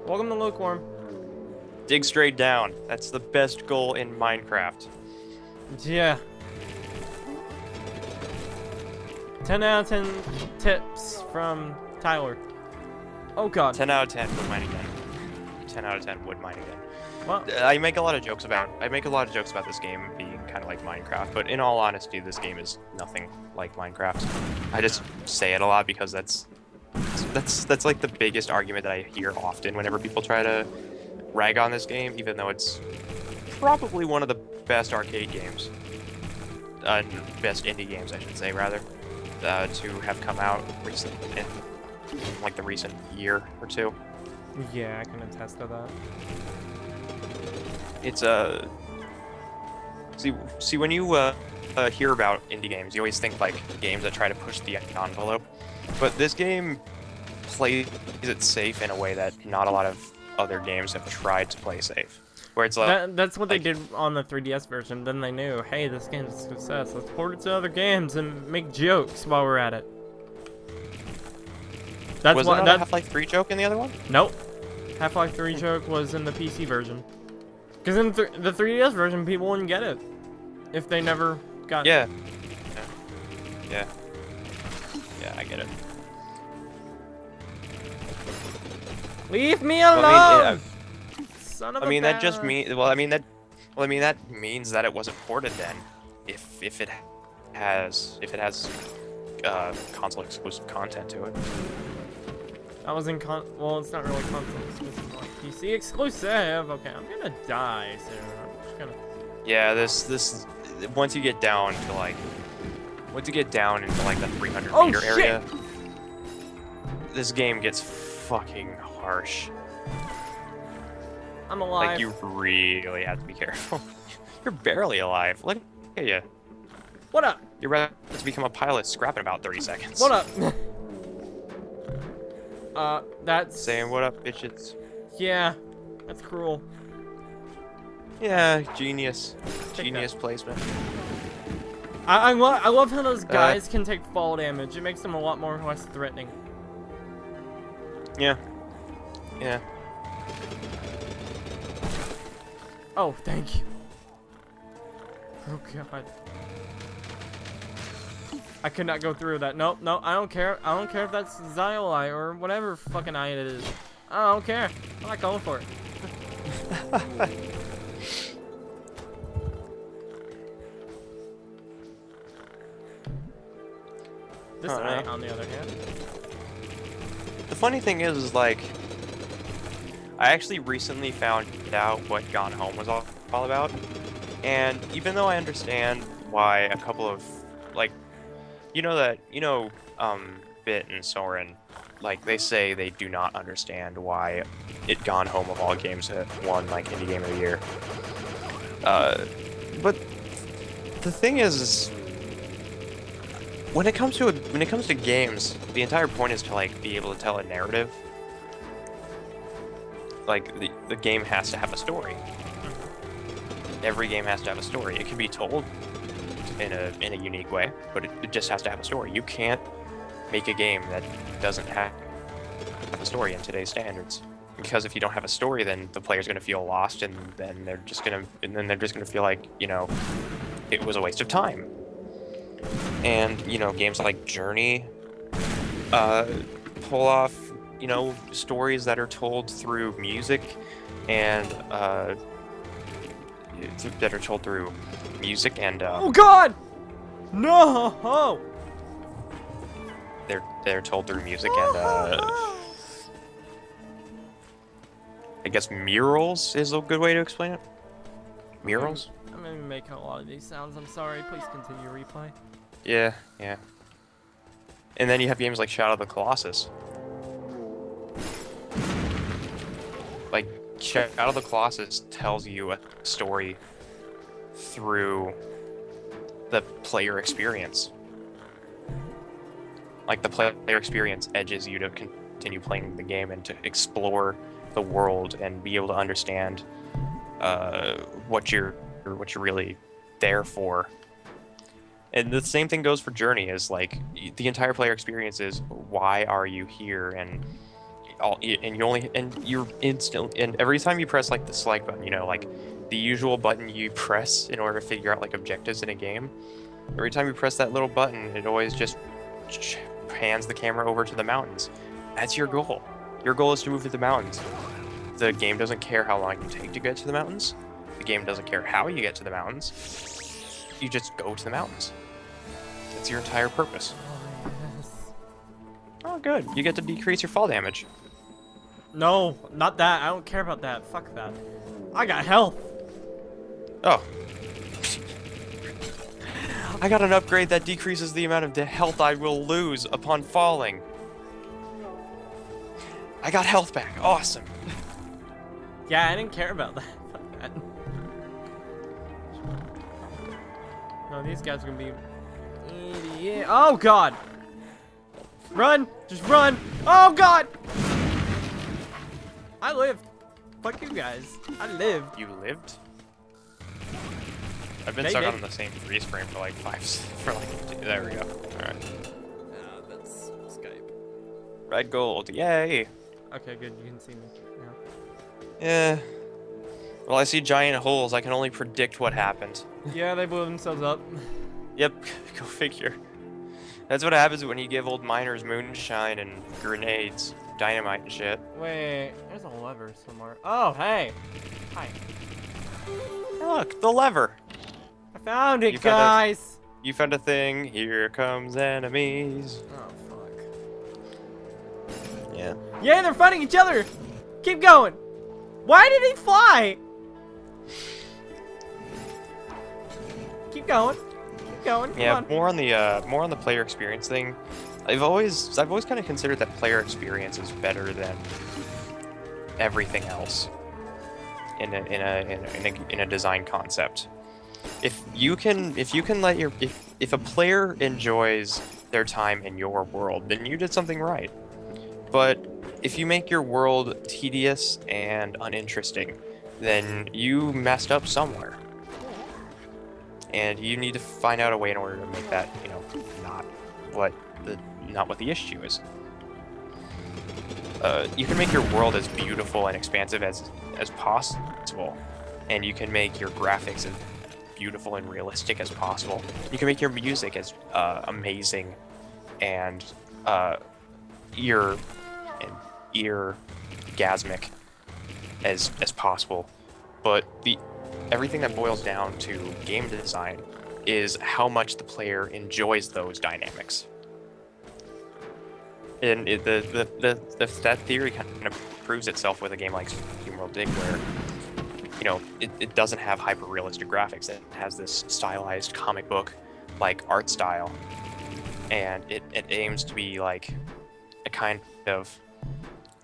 Welcome to Lukewarm. Dig straight down. That's the best goal in Minecraft. Yeah. 10 out of 10 tips from Tyler. Oh god. 10 out of 10 would mine again. 10 out of 10 would mine again. Well, I make a lot of jokes about this game being kind of like Minecraft, but in all honesty, this game is nothing like Minecraft. I just say it a lot because that's like the biggest argument that I hear often whenever people try to rag on this game, even though it's probably one of the best arcade games, best indie games, I should say, rather, to have come out recently, in like the recent year or two. yeah, I can attest to that. It's see when you hear about indie games, you always think like games that try to push the envelope, but this game plays it safe in a way that not a lot of other games have tried to play safe. Where it's That's what they did on the 3DS version. Then they knew, hey, this game's a success. Let's port it to other games and make jokes while we're at it. That's was what there not a Half-Life 3 joke in the other one? Nope. Half-Life 3 joke was in the PC version. Because in the 3DS version, people wouldn't get it if they never got Yeah. Yeah. I get it. Leave me alone! Well, Son of a I mean that just bat. mean that means that it wasn't ported then. If it has console exclusive content to it. That was in well, it's not really console exclusive, like PC exclusive. Okay, I'm gonna die soon. I'm just gonna. Yeah, this once you get down into like the 300 meter area, this game gets fucking harsh. I'm alive. Like you really have to be careful. You're barely alive. Look at you. What up? You're about to become a pilot. Scrap in about 30 seconds. What up? That's Saying what up, bitches. yeah, that's cruel. Yeah, genius. Take Genius placement. I love how those guys can take fall damage. It makes them a lot more less threatening. Yeah. Yeah. Oh, thank you. Oh god. I could not go through that. Nope, no, I don't care. I don't care if that's Xyli or whatever fucking eye it is. I don't care. I'm not going for it. This eye, on the other hand. The funny thing is like, I actually recently found out what Gone Home was all about, and even though I understand why a couple of, like, Bit and Soren, like, they say they do not understand why Gone Home of all games won, like, Indie Game of the Year. But the thing is, when it comes to games, the entire point is to, like, be able to tell a narrative. Like, the game has to have a story. Every game has to have a story. It can be told in a unique way, but it just has to have a story. You can't make a game that doesn't have a story in today's standards. Because if you don't have a story, then the player's gonna feel lost, and then they're just gonna feel like, it was a waste of time. And, games like Journey pull off, stories that are told through music and oh god! No! They're told through music and I guess murals is a good way to explain it. Murals? I'm gonna make a lot of these sounds. I'm sorry. Please continue replay. Yeah. And then you have games like Shadow of the Colossus. Like, Shadow of the Colossus tells you a story through the player experience. Like, the player experience edges you to continue playing the game and to explore the world and be able to understand what you're really there for. And the same thing goes for Journey, is like, the entire player experience is, why are you here, and you're instantly, and every time you press like the select button, you know, like the usual button you press in order to figure out like objectives in a game. Every time you press that little button, it always just hands the camera over to the mountains. That's your goal. Your goal is to move to the mountains. The game doesn't care how long you take to get to the mountains. The game doesn't care how you get to the mountains. You just go to the mountains. That's your entire purpose. Oh, yes. Oh, good. You get to decrease your fall damage. No, not that. I don't care about that. Fuck that. I got health. Oh. I got an upgrade that decreases the amount of health I will lose upon falling. I got health back. Awesome. Yeah, I didn't care about that. Fuck that. No, these guys are gonna be idiot. Oh god! Run! Just run! Oh god! I lived. Fuck you guys. I lived. You lived? I've been They stuck did. on the same freeze frame for like there we go. Alright. That's Skype. Red gold, yay! Okay, good. You can see me now. Yeah. Well, I see giant holes. I can only predict what happened. Yeah, they blew themselves up. Yep, go figure. That's what happens when you give old miners moonshine and grenades, dynamite and shit. Wait, there's a lever somewhere. Oh, hey! Hi. Look, the lever. I found it, You found guys! You found a thing. Here comes enemies. Oh, fuck. Yeah. Yeah, they're fighting each other! Keep going! Why did he fly? Keep going. Keep going. Come Yeah, on. more on the player experience thing. I've always kind of considered that player experience is better than everything else in a design concept. If you can let if a player enjoys their time in your world, then you did something right. But if you make your world tedious and uninteresting, then you messed up somewhere. And you need to find out a way in order to make that, you know, not what the issue is. You can make your world as beautiful and expansive as possible, and you can make your graphics as beautiful and realistic as possible. You can make your music as amazing and ear-gasmic as possible. But everything that boils down to game design is how much the player enjoys those dynamics. And that theory kind of proves itself with a game like Steamworld Dig, where, you know, it doesn't have hyper-realistic graphics. It has this stylized comic book like art style, and it aims to be like a kind of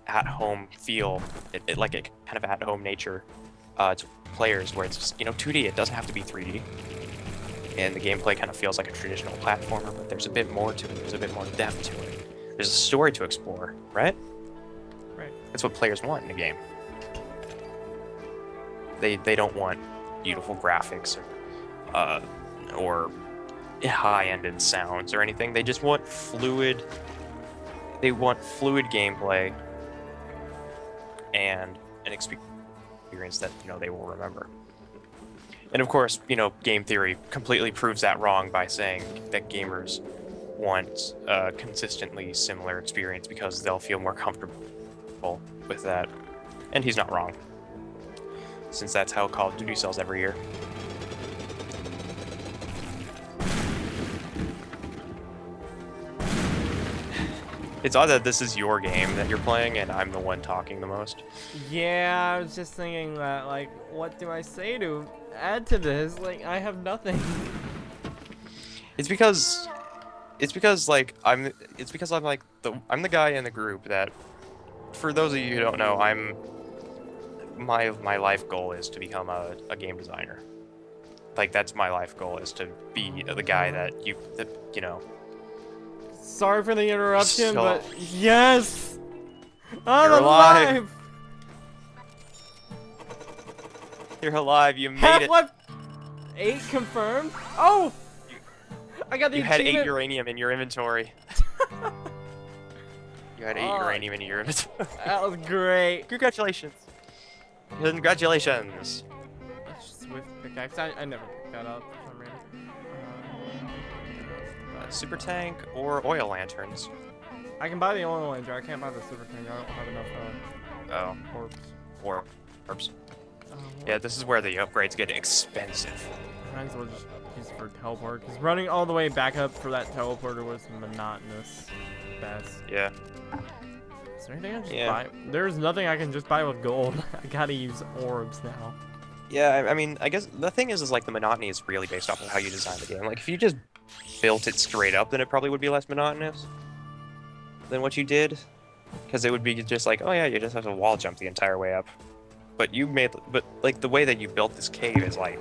at-home feel, like a kind of at-home nature to players, where it's just, you know, 2D. It doesn't have to be 3D, and the gameplay kind of feels like a traditional platformer, but there's a bit more to it. There's a bit more depth to it. There's a story to explore, right? Right. That's what players want in a game. They don't want beautiful graphics or high-ended sounds or anything. They just want fluid. They want fluid gameplay and an experience that, you know, they will remember. And of course, you know, game theory completely proves that wrong by saying that gamers want a consistently similar experience because they'll feel more comfortable with that. And he's not wrong, since that's how Call of Duty sells every year. It's odd that this is your game that you're playing and I'm the one talking the most. Yeah, I was just thinking that, like, what do I say to add to this? Like, I have nothing. It's because like I'm the guy in the group that, for those of you who don't know, my life goal is to become a game designer. Like, that's my life goal, is to be the guy that you know. Sorry for the interruption, So- but yes! I'm You're alive. alive! You're alive, you made it. Half-Life 8 confirmed? Oh! I got the You had 8 achievement. uranium in your inventory. You had 8 uranium in your inventory. That was great. Congratulations. Congratulations. Swift pickaxe. I never picked that up for some reason. Super tank or oil lanterns. I can buy the oil lantern. I can't buy the super tank. I don't have enough orbs. Orbs. Yeah, this is where the upgrades get expensive. Might as well just use it for teleport, because running all the way back up for that teleporter was monotonous. Best. Yeah. Is there anything I can just buy? There's nothing I can just buy with gold. I gotta use orbs now. Yeah, I mean, I guess the thing is like the monotony is really based off of how you design the game. Like, if you just built it straight up, then it probably would be less monotonous than what you did. Because it would be just like, oh yeah, you just have to wall jump the entire way up. But like, the way that you built this cave is like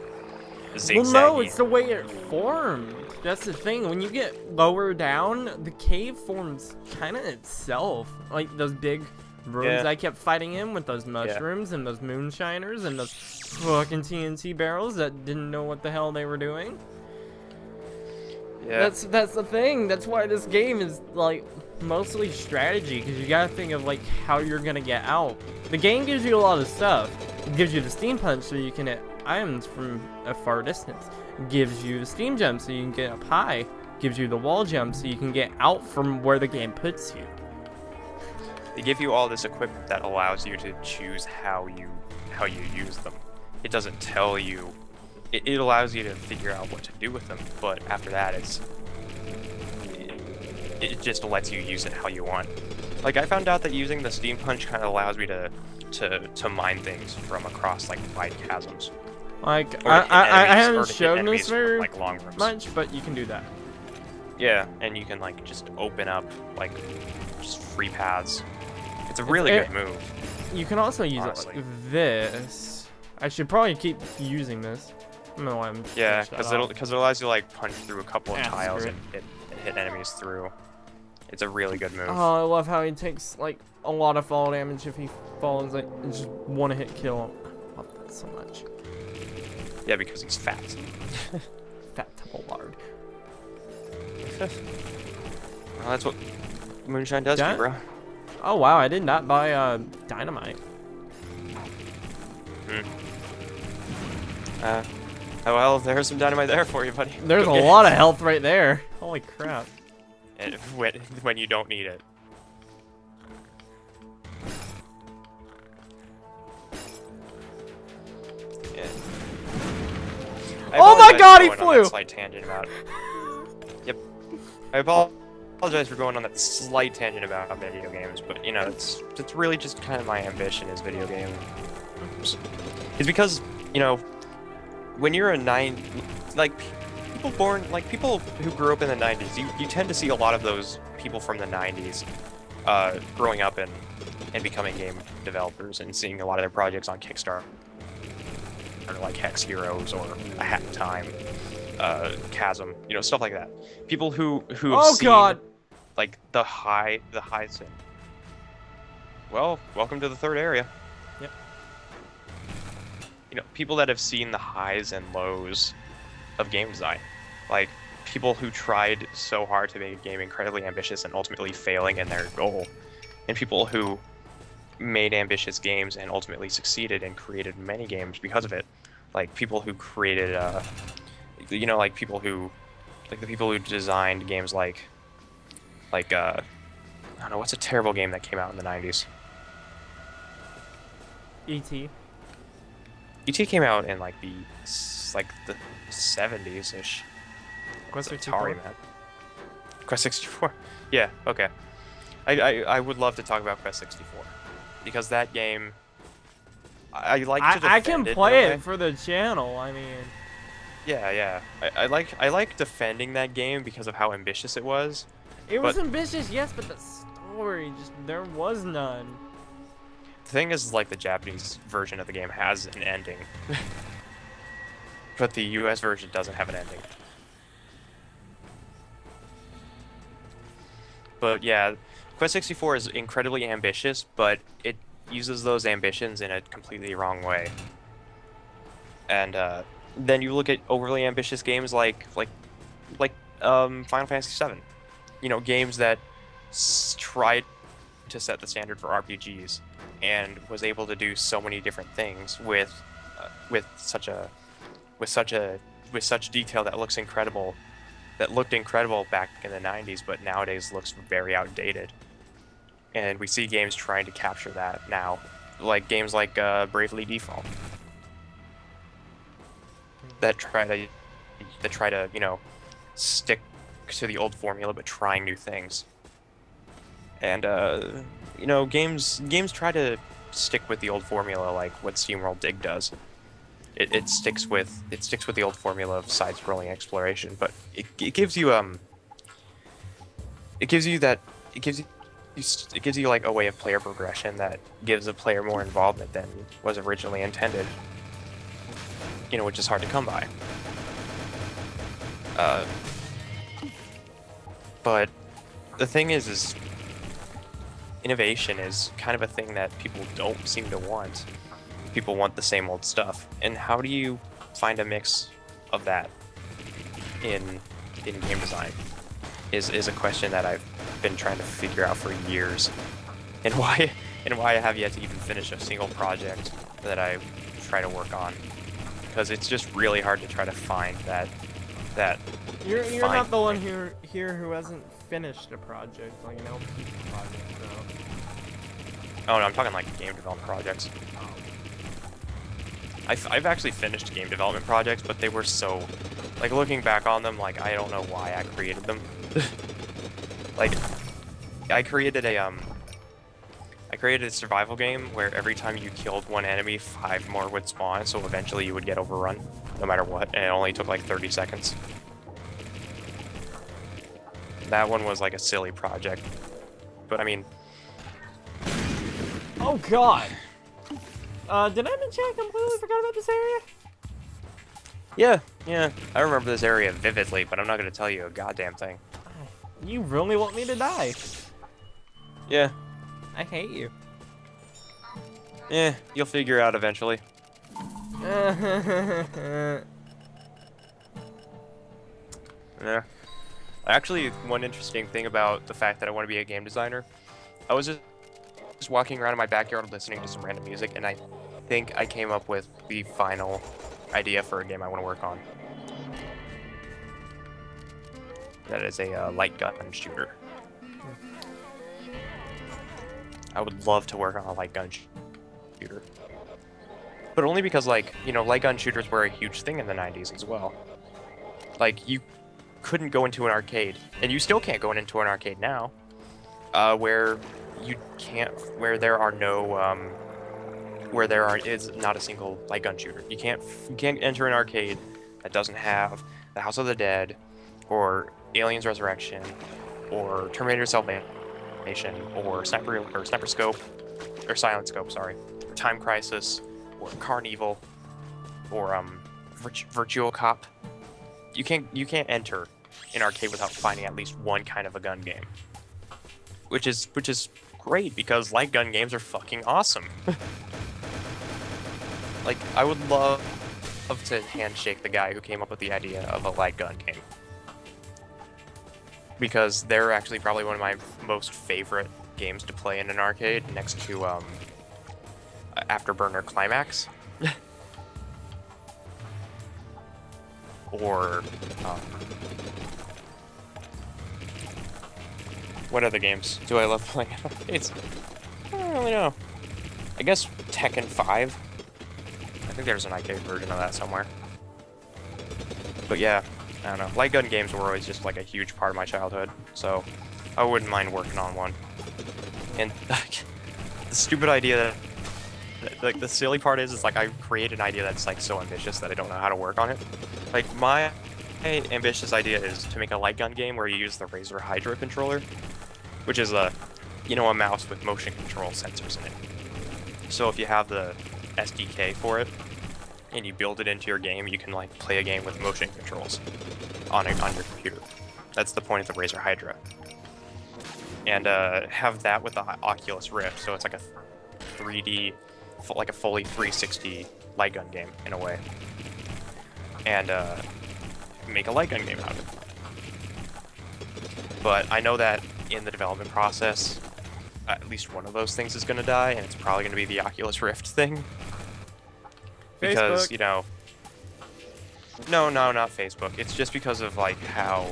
zigzaggy. Well, no, it's the way it formed. That's the thing. When you get lower down, the cave forms kind of itself. Like those big rooms I kept fighting in with those mushrooms and those moonshiners and those fucking TNT barrels that didn't know what the hell they were doing. Yeah. That's the thing. That's why this game is like mostly strategy, because you gotta think of like how you're gonna get out. The game gives you a lot of stuff. It gives you the steam punch so you can hit items from a far distance. It gives you the steam jump so you can get up high. It gives you the wall jump so you can get out from where the game puts you. They give you all this equipment that allows you to choose how you use them. It doesn't tell you. It allows you to figure out what to do with them, but after that, it just lets you use it how you want. Like, I found out that using the steam punch kind of allows me to mine things from across like wide chasms. Like, or I haven't hit shown enemies this very like long rooms. much, but you can do that. Yeah, and you can like just open up like just free paths. It's a really good move. You can also use honestly. it like this. I should probably keep using this. I don't know why I'm because it allows you to like punch through a couple of tiles and hit enemies through. It's a really good move. Oh, I love how he takes like a lot of fall damage if he falls. Like just one hit kill. I love that so much. Yeah, because he's fat. Fat temple lard. Well, that's what moonshine does to you, bro. Oh wow, I did not buy dynamite. Oh well, there's some dynamite there for you, buddy. There's a lot of health right there. Holy crap. And when you don't need it. Yeah. Oh my god, he flew! Slight tangent about. Yep. I apologize for going on that slight tangent about video games, but you know, it's really just kind of my ambition is video games. It's because, you know, when you're like people who grew up in the 90s, you tend to see a lot of those people from the 90s growing up and becoming game developers and seeing a lot of their projects on Kickstarter, or like Hex Heroes or A Hat in Time, Chasm, you know, stuff like that. People who have seen like the highs in. Well, welcome to the third area. Yep. You know, people that have seen the highs and lows of game design, like people who tried so hard to make a game incredibly ambitious and ultimately failing in their goal, and people who made ambitious games and ultimately succeeded and created many games because of it, like people who created you know, like people who, like the people who designed games like I don't know, what's a terrible game that came out in the 90s? E.T. E.T. came out in like the 70s-ish. Quest 64? Atari, man. Quest 64? Yeah, okay. I would love to talk about Quest 64. Because that game, I like to defend I can it play in a way. it for the channel, I mean... Yeah. I like defending that game because of how ambitious it was. It was ambitious, yes, but the story, just, there was none. The thing is, like, the Japanese version of the game has an ending. But the US version doesn't have an ending. But yeah, Quest 64 is incredibly ambitious, but it uses those ambitions in a completely wrong way. And then you look at overly ambitious games like Final Fantasy VII. You know, games that tried to set the standard for RPGs, and was able to do so many different things with such detail that looks incredible, that looked incredible back in the 90s, but nowadays looks very outdated. And we see games trying to capture that now, like games like Bravely Default, that try to stick to the old formula but trying new things. And games try to stick with the old formula, like what Steamworld Dig does. It sticks with the old formula of side-scrolling exploration, but it gives you like a way of player progression that gives a player more involvement than was originally intended. Which is hard to come by. But the thing is innovation is kind of a thing that people don't seem to want. People want the same old stuff. And how do you find a mix of that in game design is a question that I've been trying to figure out for years. And why I have yet to even finish a single project that I try to work on. Because it's just really hard to try to find that You're not the one here who hasn't finished a project, like an LP project, though. Oh no, I'm talking like game development projects. I've actually finished game development projects, but they were so, like, looking back on them, like, I don't know why I created them. Like, I created a survival game where every time you killed one enemy, 5 more would spawn, so eventually you would get overrun, no matter what, and it only took like 30 seconds. That one was like a silly project, but I mean... Oh god! Did I mention I completely forgot about this area? Yeah, I remember this area vividly, but I'm not gonna tell you a goddamn thing. You really want me to die? Yeah. I hate you. Yeah, you'll figure it out eventually. Yeah. Actually, one interesting thing about the fact that I want to be a game designer, I was just walking around in my backyard listening to some random music, and I think I came up with the final idea for a game I want to work on. That is a light gun shooter. I would love to work on a light gun shooter. But only because, like, light gun shooters were a huge thing in the 90s as well. Like, you couldn't go into an arcade, and you still can't go into an arcade now, where there is not a single light gun shooter. You can't enter an arcade that doesn't have the House of the Dead, or Aliens Resurrection, or Terminator Salvation, or Sniper Scope, or Silent Scope, sorry, or Time Crisis, or Carnival, or Virtual Cop. You can't enter an arcade without finding at least one kind of a gun game, which is great because light gun games are fucking awesome. Like, I would love to handshake the guy who came up with the idea of a light gun game, because they're actually probably one of my most favorite games to play in an arcade, next to Afterburner Climax. Or what other games do I love playing at arcades? I don't really know. I guess Tekken 5. I think there's an arcade version of that somewhere. But yeah, I don't know. Light gun games were always just like a huge part of my childhood, so I wouldn't mind working on one. And like, the stupid idea that, like, the silly part is like I create an idea that's like so ambitious that I don't know how to work on it. Like, my ambitious idea is to make a light gun game where you use the Razer Hydra controller, which is a mouse with motion control sensors in it. So if you have the SDK for it and you build it into your game, you can like play a game with motion controls on your computer. That's the point of the Razer Hydra. And have that with the Oculus Rift, so it's like a 3D, like a fully 360 light gun game in a way. And make a light gun game out of it. But I know that in the development process, at least one of those things is gonna die, and it's probably gonna be the Oculus Rift thing. Because, Facebook. you know... No, not Facebook. It's just because of, like, how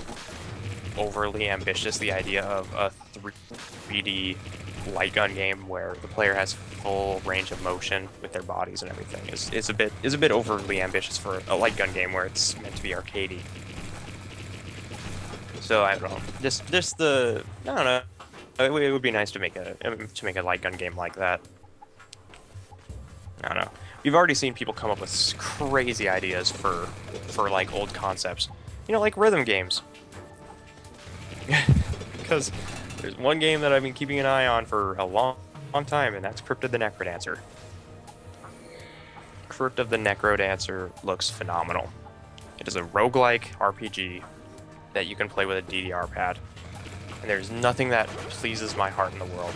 overly ambitious the idea of a 3D light gun game where the player has full range of motion with their bodies and everything is a bit overly ambitious for a light gun game where it's meant to be arcadey. So I don't know. Just the I don't know. It would be nice to make a light gun game like that. I don't know. We've already seen people come up with crazy ideas for like old concepts. You know, like rhythm games. Because there's one game that I've been keeping an eye on for a long time, and that's Crypt of the Necrodancer. Crypt of the Necrodancer looks phenomenal. It is a roguelike RPG that you can play with a DDR pad. And there's nothing that pleases my heart in the world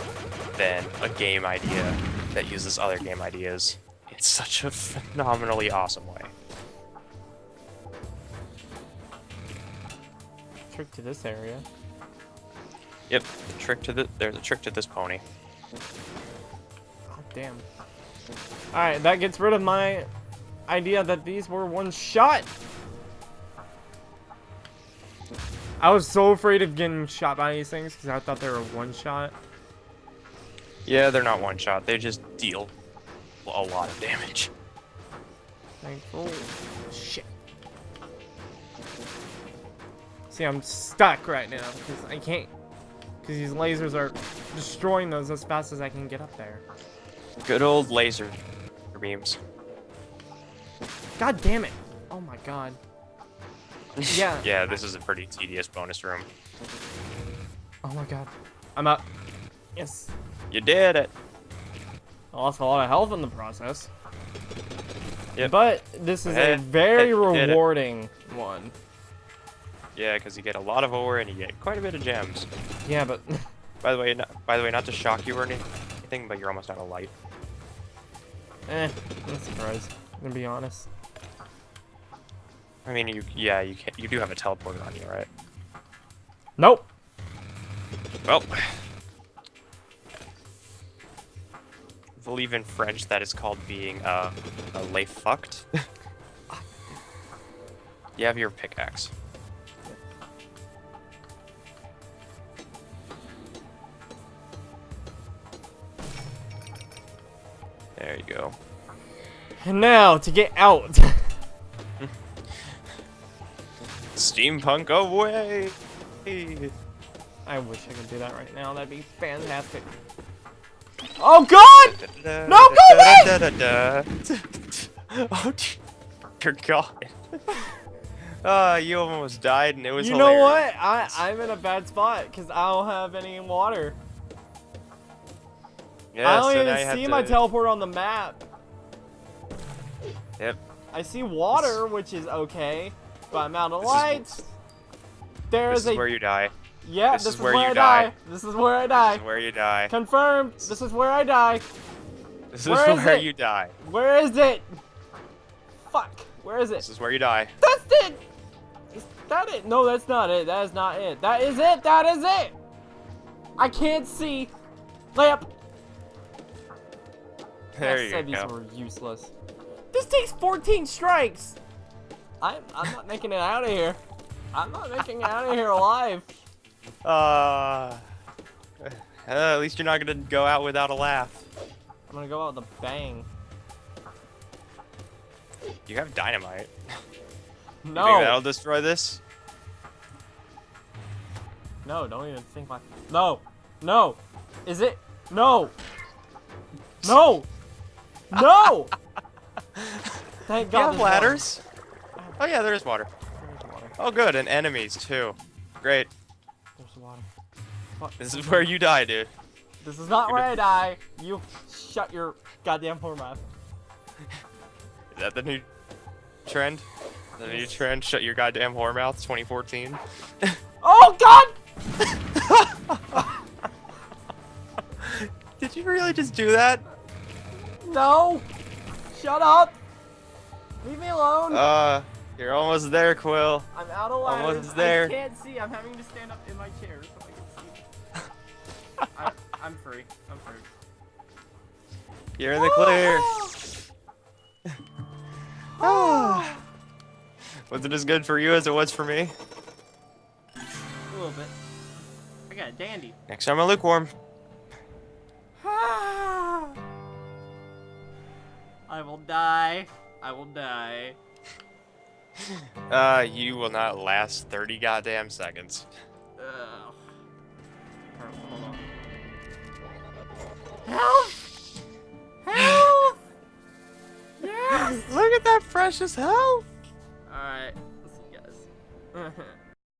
than a game idea that uses other game ideas in such a phenomenally awesome way. Trick to this area. Yep, there's a trick to this pony. Oh, damn. Alright, that gets rid of my idea that these were one shot. I was so afraid of getting shot by these things because I thought they were one shot. Yeah, they're not one shot. They just deal a lot of damage. Oh, shit. See, I'm stuck right now because I can't. Because these lasers are destroying those as fast as I can get up there. Good old laser beams. God damn it. Oh my god. Yeah. Yeah, this is a pretty tedious bonus room. Oh my god. I'm up. Yes. You did it. I lost a lot of health in the process. Yep. But this is a very you did it. rewarding one. Yeah, because you get a lot of ore and you get quite a bit of gems. Yeah, but By the way, not to shock you or anything, but you're almost out of light. I'm not surprised, to be honest. I mean, you do have a teleporter on you, right? Nope. Well, I believe in French that is called being lay fucked. You have your pickaxe. There you go. And now to get out. Steampunk away! I wish I could do that right now. That'd be fantastic. Oh god! No, go away! Oh dear god. You almost died and it was You know hilarious. what? I'm in a bad spot because I don't have any water. Yeah, I don't so now even you have see to... my teleporter on the map. Yep. I see water, which is okay, but I'm out of lights. This is where you die. Yeah, this this is is where where you I die. die. This is where I die. This is where you die. Confirmed. This is where I die. This is Where is where it? you die. Where is it? Fuck. Where is it? This is where you die. That's it. Is that it? No, that's not it. That is not it. That is it. That is it. I can't see. Lamp. There I you said go. these were useless. This takes 14 strikes. I'm not making it out of here. I'm not making it out of here alive. At least you're not gonna go out without a laugh. I'm gonna go out with a bang. You have dynamite. No. You think that'll destroy this? No, don't even think my. No. No. Is it? No. No. No. Thank God. You have there's ladders? water. Oh yeah, there is water. There's water. Oh good, and enemies too. Great. There's water. Fuck. This is where you die, dude. This is not where I die. You shut your goddamn whore mouth. Is that the new trend? The new trend? Shut your goddamn whore mouth 2014? Oh God! Did you really just do that? No! Shut up! Leave me alone! You're almost there, Quil. I'm out of ladders. Almost there. I can't see. I'm having to stand up in my chair so I can see. I'm free. I'm free. You're in the clear. Ah. Was it as good for you as it was for me? A little bit. I got a dandy. Next time I'm lukewarm. I will die. I will die. You will not last 30 goddamn seconds. Ugh. Alright, hold on. Help! Help! Yes! Look at that precious health!